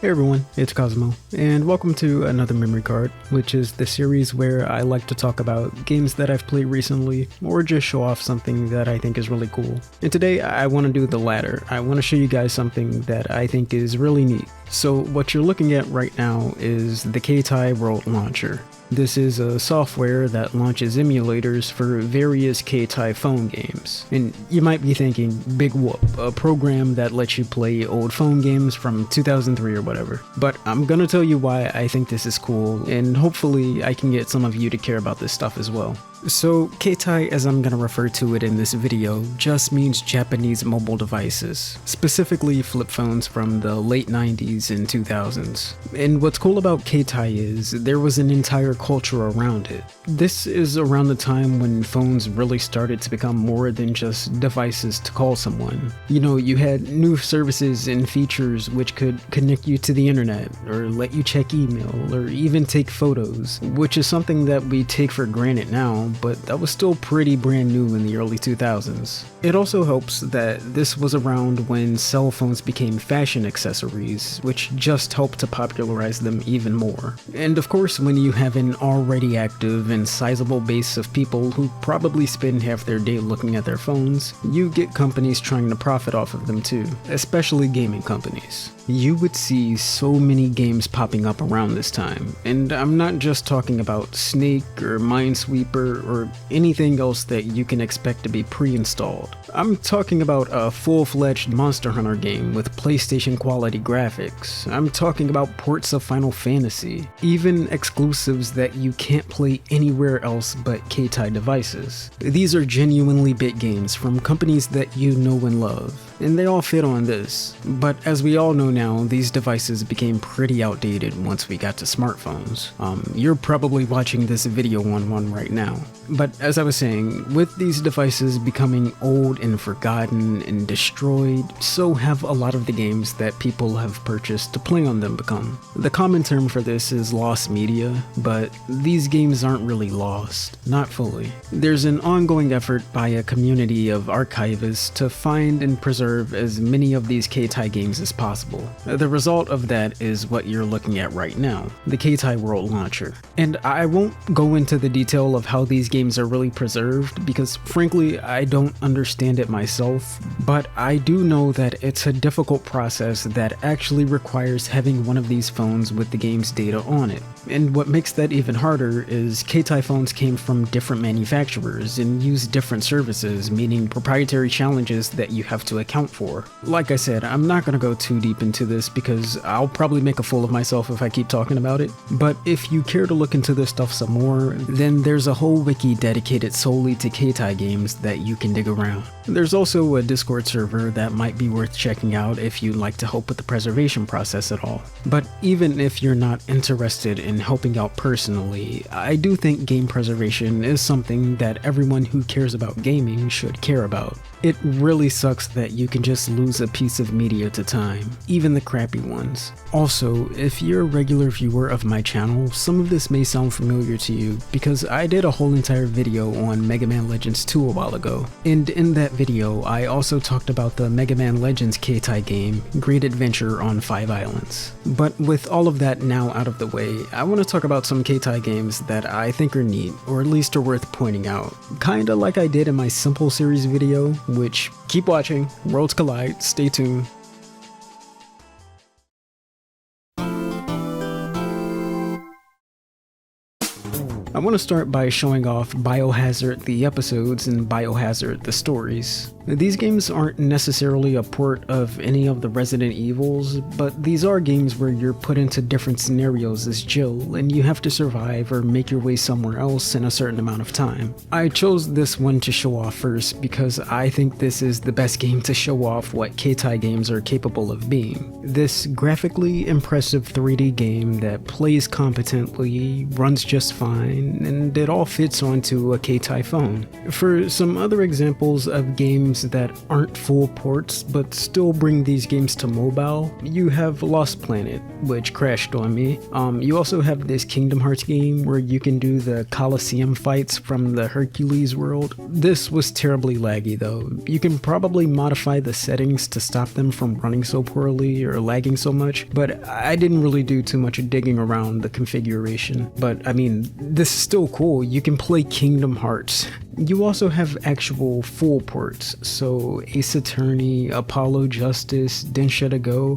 Hey everyone, it's Cosmo, and welcome to another memory card, which is the series where I like to talk about games that I've played recently, or just show off something that I think is really cool. And today I want to do the latter. I want to show you guys something that I think is really neat. So what you're looking at right now is the Keitai World Launcher. This is a software that launches emulators for various Keitai phone games. And you might be thinking, big whoop, a program that lets you play old phone games from 2003 or whatever. But I'm gonna tell you why I think this is cool, and hopefully I can get some of you to care about this stuff as well. So Keitai, as I'm gonna refer to it in this video, just means Japanese mobile devices, specifically flip phones from the late 90s and 2000s. And what's cool about Keitai is there was an entire culture around it. This is around the time when phones really started to become more than just devices to call someone. You know, you had new services and features which could connect you to the internet, or let you check email, or even take photos, which is something that we take for granted now, but that was still pretty brand new in the early 2000s. It also helps that this was around when cell phones became fashion accessories, which just helped to popularize them even more. And of course, when you have an already active and sizable base of people who probably spend half their day looking at their phones, you get companies trying to profit off of them too, especially gaming companies. You would see so many games popping up around this time, and I'm not just talking about Snake or Minesweeper or anything else that you can expect to be pre-installed. I'm talking about a full-fledged Monster Hunter game with PlayStation quality graphics. I'm talking about ports of Final Fantasy, even exclusives that you can't play anywhere else but Keitai devices. These are genuinely big games from companies that you know and love, and they all fit on this. But as we all know now, these devices became pretty outdated once we got to smartphones. You're probably watching this video on one right now. But as I was saying, with these devices becoming old and forgotten and destroyed, so have a lot of the games that people have purchased to play on them become. The common term for this is lost media, but these games aren't really lost, not fully. There's an ongoing effort by a community of archivists to find and preserve as many of these Keitai games as possible. The result of that is what you're looking at right now, the Keitai World Launcher. And I won't go into the detail of how these games are really preserved, because frankly I don't understand it myself, but I do know that it's a difficult process that actually requires having one of these phones with the game's data on it. And what makes that even harder is Keitai phones came from different manufacturers and use different services, meaning proprietary challenges that you have to account for. Like I said, I'm not gonna go too deep into this because I'll probably make a fool of myself if I keep talking about it, but if you care to look into this stuff some more, then there's a whole wiki dedicated solely to Keitai games that you can dig around. There's also a Discord server that might be worth checking out if you'd like to help with the preservation process at all. But even if you're not interested in helping out personally, I do think game preservation is something that everyone who cares about gaming should care about. It really sucks that you can just lose a piece of media to time, even the crappy ones. Also, if you're a regular viewer of my channel, some of this may sound familiar to you because I did a whole entire video on Mega Man Legends 2 a while ago. And in that video, I also talked about the Mega Man Legends Keitai game, Great Adventure on 5 Islands. But with all of that now out of the way, I want to talk about some Keitai games that I think are neat, or at least are worth pointing out. Kinda like I did in my Simple series video, which, keep watching, Worlds Collide, stay tuned. I want to start by showing off Biohazard the episodes and Biohazard the stories. These games aren't necessarily a port of any of the Resident Evils, but these are games where you're put into different scenarios as Jill, and you have to survive or make your way somewhere else in a certain amount of time. I chose this one to show off first because I think this is the best game to show off what Keitai games are capable of being. This graphically impressive 3D game that plays competently, runs just fine, and it all fits onto a Keitai phone. For some other examples of games games that aren't full ports but still bring these games to mobile, you have Lost Planet, which crashed on me. You also have this Kingdom Hearts game where you can do the Colosseum fights from the Hercules world. This was terribly laggy though. You can probably modify the settings to stop them from running so poorly or lagging so much, but I didn't really do too much digging around the configuration. But I mean, this is still cool. You can play Kingdom Hearts. You also have actual full ports, so Ace Attorney, Apollo Justice, Densha to Go,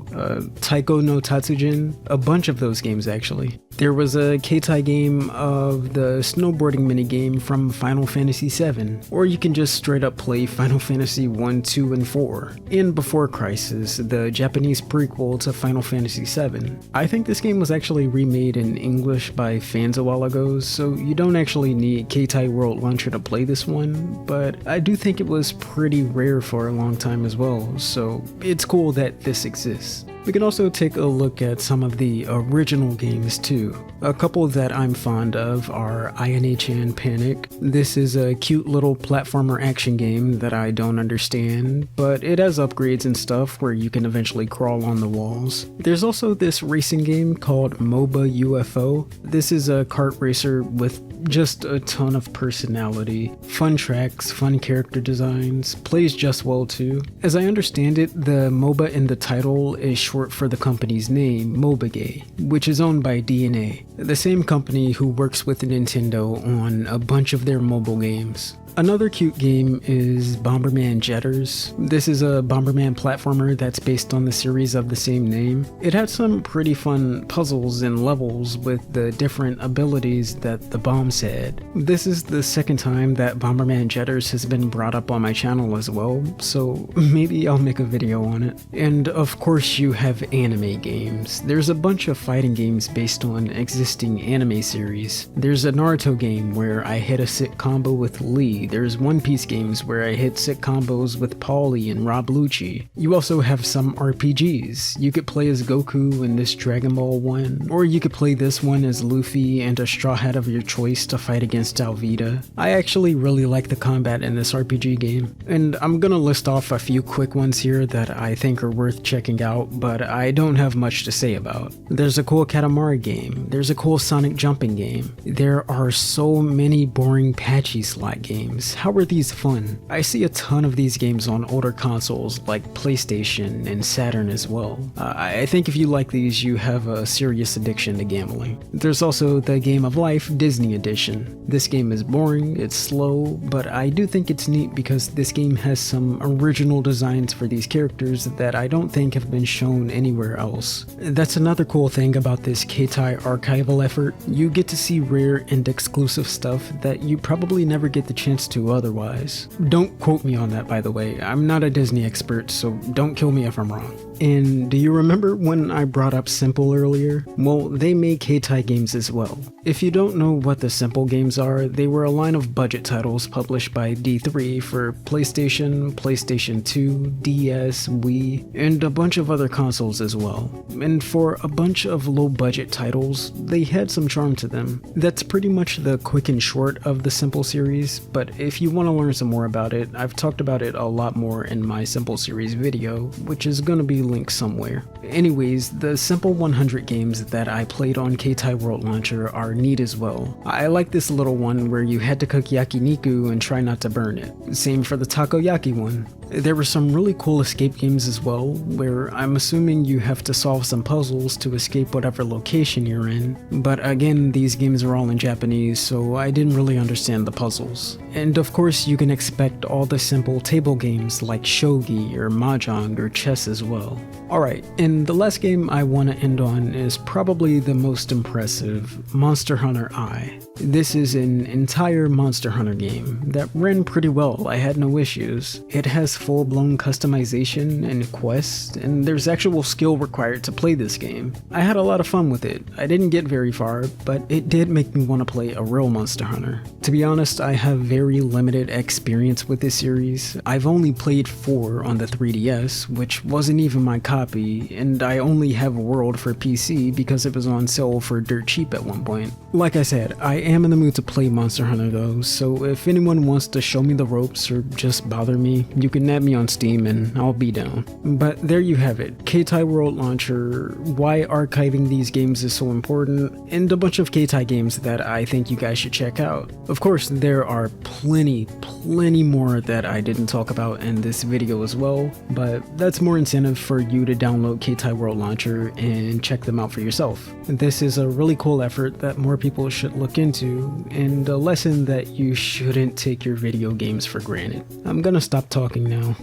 Taiko no Tatsujin, a bunch of those games actually. There was a Keitai game of the snowboarding minigame from Final Fantasy VII, or you can just straight up play Final Fantasy 1, 2, and 4. And Before Crisis, the Japanese prequel to Final Fantasy VII. I think this game was actually remade in English by fans a while ago, so you don't actually need Keitai World Launcher to play this one, but I do think it was pretty rare for a long time as well, so it's cool that this exists. We can also take a look at some of the original games too. A couple that I'm fond of are INHN Panic. This is a cute little platformer action game that I don't understand, but it has upgrades and stuff where you can eventually crawl on the walls. There's also this racing game called MOBA UFO. This is a kart racer with just a ton of personality, fun tracks, fun character designs, plays just well too. As I understand it, the MOBA in the title is short for the company's name, Mobage, which is owned by DNA, the same company who works with Nintendo on a bunch of their mobile games. Another cute game is Bomberman Jetters. This is a Bomberman platformer that's based on the series of the same name. It had some pretty fun puzzles and levels with the different abilities that the bombs had. This is the second time that Bomberman Jetters has been brought up on my channel as well, so maybe I'll make a video on it. And of course you have anime games. There's a bunch of fighting games based on existing anime series. There's a Naruto game where I hit a sit combo with Lee. There's One Piece games where I hit sick combos with Paulie and Rob Lucci. You also have some RPGs. You could play as Goku in this Dragon Ball one, or you could play this one as Luffy and a Straw Hat of your choice to fight against Alvida. I actually really like the combat in this RPG game, and I'm gonna list off a few quick ones here that I think are worth checking out, but I don't have much to say about. There's a cool Katamari game. There's a cool Sonic jumping game. There are so many boring patchy slot games. How are these fun? I see a ton of these games on older consoles like PlayStation and Saturn as well. I think if you like these, you have a serious addiction to gambling. There's also the Game of Life Disney Edition. This game is boring, it's slow, but I do think it's neat because this game has some original designs for these characters that I don't think have been shown anywhere else. That's another cool thing about this Keitai archival effort. You get to see rare and exclusive stuff that you probably never get the chance to otherwise. Don't quote me on that, by the way. I'm not a Disney expert, so don't kill me if I'm wrong. And do you remember when I brought up Simple earlier? Well, they make Keitai games as well. If you don't know what the Simple games are, they were a line of budget titles published by D3 for PlayStation, PlayStation 2, DS, Wii, and a bunch of other consoles as well. And for a bunch of low budget titles, they had some charm to them. That's pretty much the quick and short of the Simple series, but if you want to learn some more about it, I've talked about it a lot more in my Simple series video, which is gonna be linked somewhere. Anyways, the Simple 100 games that I played on Keitai World Launcher are neat as well. I like this little one where you had to cook yakiniku and try not to burn it. Same for the takoyaki one. There were some really cool escape games as well, where I'm assuming you have to solve some puzzles to escape whatever location you're in, but again, these games are all in Japanese, so I didn't really understand the puzzles. And of course, you can expect all the simple table games like shogi or mahjong or chess as well. Alright, and the last game I want to end on is probably the most impressive, Monster Hunter I. This is an entire Monster Hunter game that ran pretty well. I had no issues. It has full-blown customization and quests, and there's actual skill required to play this game. I had a lot of fun with it. I didn't get very far, but it did make me want to play a real Monster Hunter. To be honest, I have very limited experience with this series. I've only played 4 on the 3DS, which wasn't even my copy, and I only have World for PC because it was on sale for dirt cheap at one point. Like I said, I am in the mood to play Monster Hunter though, so if anyone wants to show me the ropes or just bother me, you can at me on Steam and I'll be down. But there you have it, Keitai World Launcher, why archiving these games is so important, and a bunch of Keitai games that I think you guys should check out. Of course, there are plenty more that I didn't talk about in this video as well, but that's more incentive for you to download Keitai World Launcher and check them out for yourself. This is a really cool effort that more people should look into, and a lesson that you shouldn't take your video games for granted. I'm gonna stop talking now.